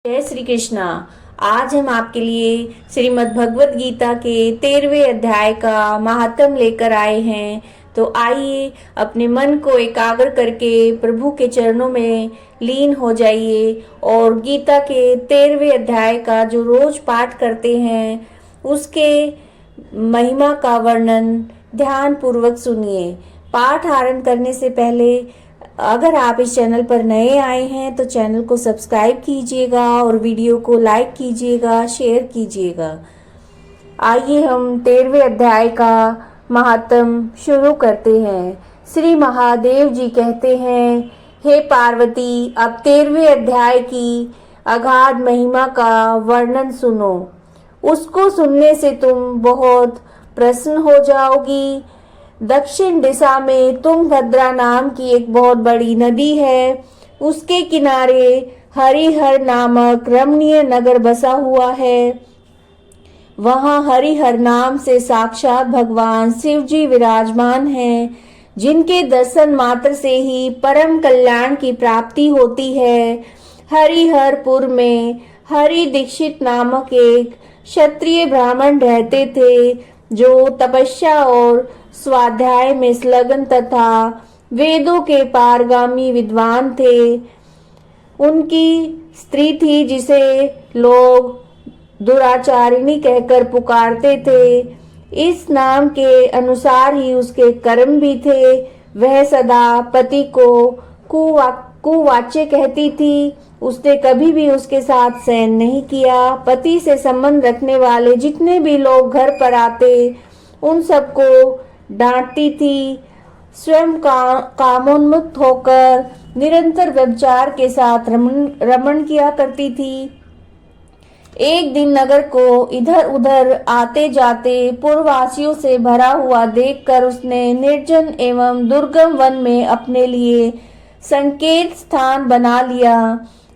जय श्री कृष्णा। आज हम आपके लिए श्रीमद् भगवत गीता के 13वें अध्याय का महात्म लेकर आए हैं। तो आइए अपने मन को एकाग्र करके प्रभु के चरणों में लीन हो जाइए और गीता के 13वें अध्याय का जो रोज पाठ करते हैं उसके महिमा का वर्णन ध्यान पूर्वक सुनिए। पाठ आरंभ करने से पहले अगर आप इस चैनल पर नए आए हैं तो चैनल को सब्सक्राइब कीजिएगा और वीडियो को लाइक कीजिएगा, शेयर कीजिएगा। आइए हम 13वें अध्याय का महात्म शुरू करते हैं। श्री महादेव जी कहते हैं, हे पार्वती, अब 13वें अध्याय की अगाध महिमा का वर्णन सुनो। उसको सुनने से तुम बहुत प्रसन्न हो जाओगी। दक्षिण दिशा में तुंगभद्रा नाम की एक बहुत बड़ी नदी है। उसके किनारे हरिहर नामक रमणीय नगर बसा हुआ है। वहां हरिहर नाम से साक्षात भगवान शिव जी विराजमान हैं, जिनके दर्शन मात्र से ही परम कल्याण की प्राप्ति होती है। हरिहरपुर में हरि दीक्षित नामक एक क्षत्रिय ब्राह्मण रहते थे, जो तपस्या और स्वाध्याय में संलग्न तथा वेदों के पारगामी विद्वान थे। उनकी स्त्री थी जिसे लोग दुराचारिणी कहकर पुकारते थे। इस नाम के अनुसार ही उसके कर्म भी थे। वह सदा पति को कुवाच्य कहती थी। उसने कभी भी उसके साथ शयन नहीं किया। पति से संबंध रखने वाले जितने भी लोग घर पर आते उन सबको डांटती थी। स्वयं कामोन्मुक्त होकर निरंतर व्यभिचार के साथ रमण किया करती थी। एक दिन नगर को इधर उधर आते जाते पूर्ववासियों से भरा हुआ देखकर उसने निर्जन एवं दुर्गम वन में अपने लिए संकेत स्थान बना लिया।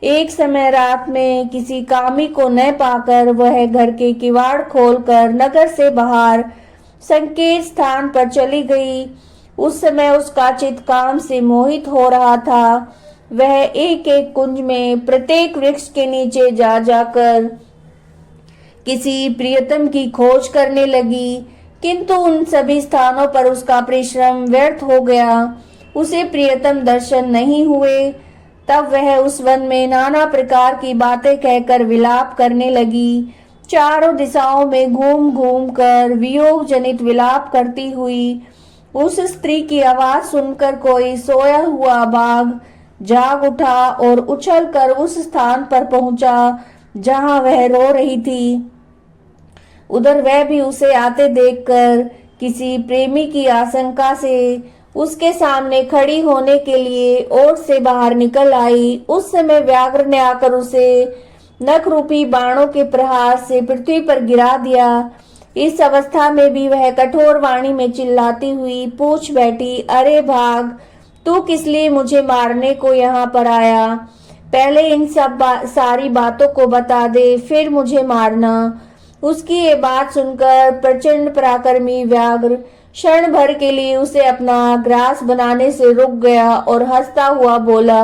एक समय रात में किसी कामी को न पाकर वह घर के किवाड़ खोलकर नगर से बाहर संकेत स्थान पर चली गई। उस समय उसका चित्त काम से मोहित हो रहा था। वह एक एक कुंज में प्रत्येक वृक्ष के नीचे जा जाकर किसी प्रियतम की खोज करने लगी, किंतु उन सभी स्थानों पर उसका परिश्रम व्यर्थ हो गया। उसे प्रियतम दर्शन नहीं हुए। तब वह उस वन में नाना प्रकार की बातें कहकर विलाप करने लगी। चारों दिशाओं में घूम घूम कर वियोग जनित विलाप करती हुई उस स्त्री की आवाज सुनकर कोई सोया हुआ बाघ जाग उठा और उछलकर उस स्थान पर पहुंचा जहां वह रो रही थी। उधर वह भी उसे आते देखकर किसी प्रेमी की आशंका से उसके सामने खड़ी होने के लिए ओट से बाहर निकल आई। उस समय व्याघ्र ने आकर उसे नख रूपी बाणों के प्रहार से पृथ्वी पर गिरा दिया। इस अवस्था में भी वह कठोर वाणी में चिल्लाती हुई पूछ बैठी, अरे भाग, तू किस लिए मुझे मारने को यहाँ पर आया? पहले इन सारी बातों को बता दे, फिर मुझे मारना। उसकी ये बात सुनकर प्रचंड पराक्रमी व्याघ्र क्षण भर के लिए उसे अपना ग्रास बनाने से रुक गया और हंसता हुआ बोला,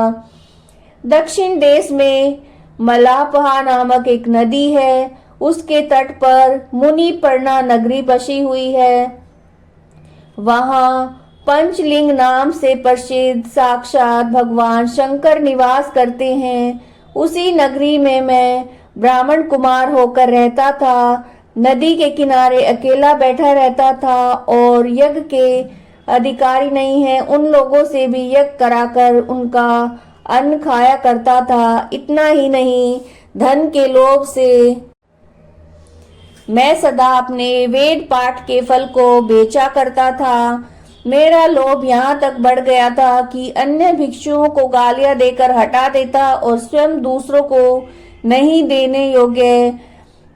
दक्षिण देश में मलापहा नामक एक नदी है। उसके तट पर मुनिपर्णा नगरी बसी हुई है। वहां पंचलिंग नाम से प्रसिद्ध साक्षात भगवान शंकर निवास करते हैं। उसी नगरी में मैं ब्राह्मण कुमार होकर रहता था। नदी के किनारे अकेला बैठा रहता था और यज्ञ के अधिकारी नहीं है उन लोगों से भी यज्ञ कराकर उनका अन्न खाया करता था। इतना ही नहीं, धन के लोभ से मैं सदा अपने वेद पाठ के फल को बेचा करता था। मेरा लोभ यहाँ तक बढ़ गया था कि अन्य भिक्षुओं को गालियां देकर हटा देता और स्वयं दूसरों को नहीं देने योग्य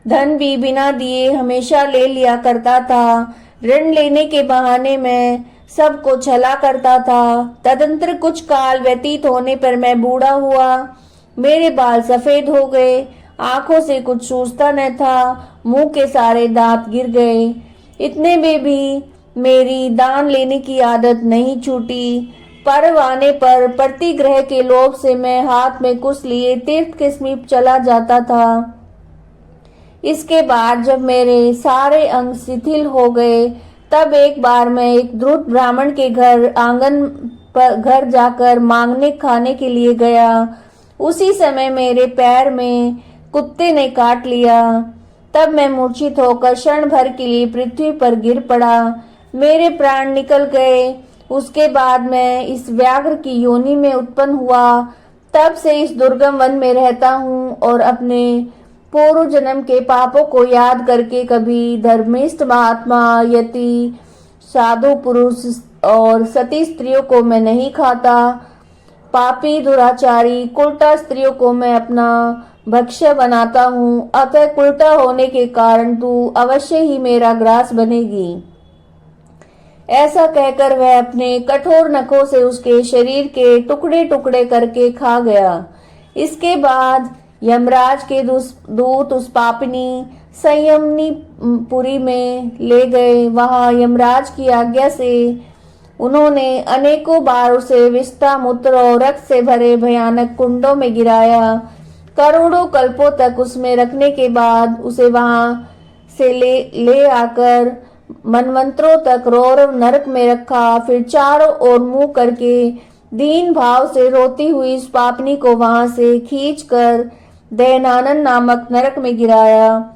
धन भी बिना दिए हमेशा ले लिया करता था। ऋण लेने के बहाने मैं सबको छला करता था। तदंतर कुछ काल व्यतीत होने पर मैं बूढ़ा हुआ। मेरे बाल सफेद हो गए, आंखों से कुछ सूझता न था, मुंह के सारे दांत गिर गए। इतने में भी मेरी दान लेने की आदत नहीं छूटी। पर्व आने पर प्रतिग्रह के लोभ से मैं हाथ में कुछ लिए तीर्थ के समीप चला जाता था। इसके बाद जब मेरे सारे अंग शिथिल हो गए, तब एक बार मैं एक द्रुत ब्राह्मण के घर जाकर मांगने खाने के लिए गया। उसी समय मेरे पैर में कुत्ते ने काट लिया। तब मैं मूर्छित होकर क्षण भर के लिए पृथ्वी पर गिर पड़ा। मेरे प्राण निकल गए। उसके बाद मैं इस व्याघ्र की योनि में उत्पन्न हुआ। तब से इस दुर्गम वन में रहता हूँ और अपने पूर्व जन्म के पापों को याद करके कभी धर्मिष्ठ महात्मा, यति, साधु पुरुष और सती स्त्रियों को मैं नहीं खाता। पापी, दुराचारी, कुलटा स्त्रियों को मैं अपना भक्ष्य बनाता हूँ। अतः कुलटा होने के कारण तू अवश्य ही मेरा ग्रास बनेगी। ऐसा कहकर वह अपने कठोर नखों से उसके शरीर के टुकड़े टुकड़े करके खा गया। इसके बाद यमराज के दूत उस पापिनी संयमनी पुरी में ले गए। वहां यमराज की आज्ञा से उन्होंने अनेकों बार उसे विष्ठा, मूत्र और रक्त से भरे भयानक कुंडों में गिराया। करोड़ों कल्पों तक उसमें रखने के बाद उसे वहां से ले आकर मनवंतरों तक रौरव नरक में रखा। फिर चारों ओर मुंह करके दीन भाव से रोती हुई इस पापनी को वहां से खींचकर दयनानन नामक नरक में गिराया।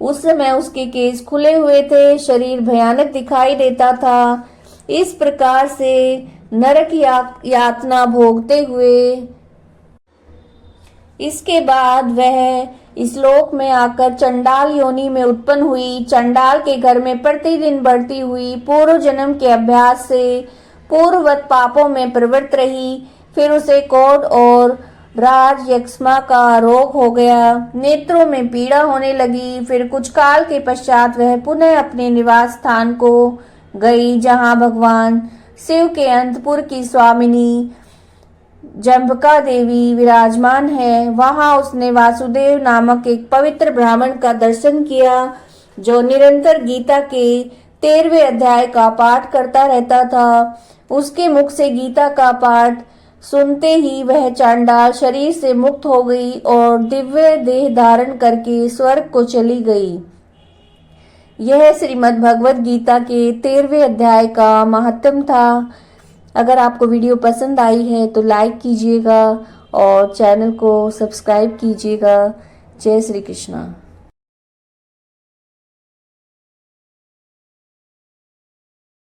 उस समय उसके केस खुले हुए थे, शरीर भयानक दिखाई देता था। इस प्रकार से नरक यातना भोगते हुए इसके बाद वह इस लोक में आकर चंडाल योनि में उत्पन्न हुई। चंडाल के घर में प्रतिदिन बढ़ती हुई पूर्व जन्म के अभ्यास से पूर्ववत पापों में प्रवृत्त रही। फिर उसे कोढ़ और राज यक्ष्मा का रोग हो गया। नेत्रों में पीड़ा होने लगी। फिर कुछ काल के पश्चात वह पुनः अपने निवास स्थान को गई, जहां भगवान शिव के अंतपुर की स्वामिनी जम्बका देवी विराजमान है। वहां उसने वासुदेव नामक एक पवित्र ब्राह्मण का दर्शन किया, जो निरंतर गीता के 13वें अध्याय का पाठ करता रहता था। उसके मुख से गीता का पाठ सुनते ही वह चांडाल शरीर से मुक्त हो गई और दिव्य देह धारण करके स्वर्ग को चली गई। यह श्रीमद् भगवद गीता के 13वें अध्याय का महात्म था। अगर आपको वीडियो पसंद आई है तो लाइक कीजिएगा और चैनल को सब्सक्राइब कीजिएगा। जय श्री कृष्णा।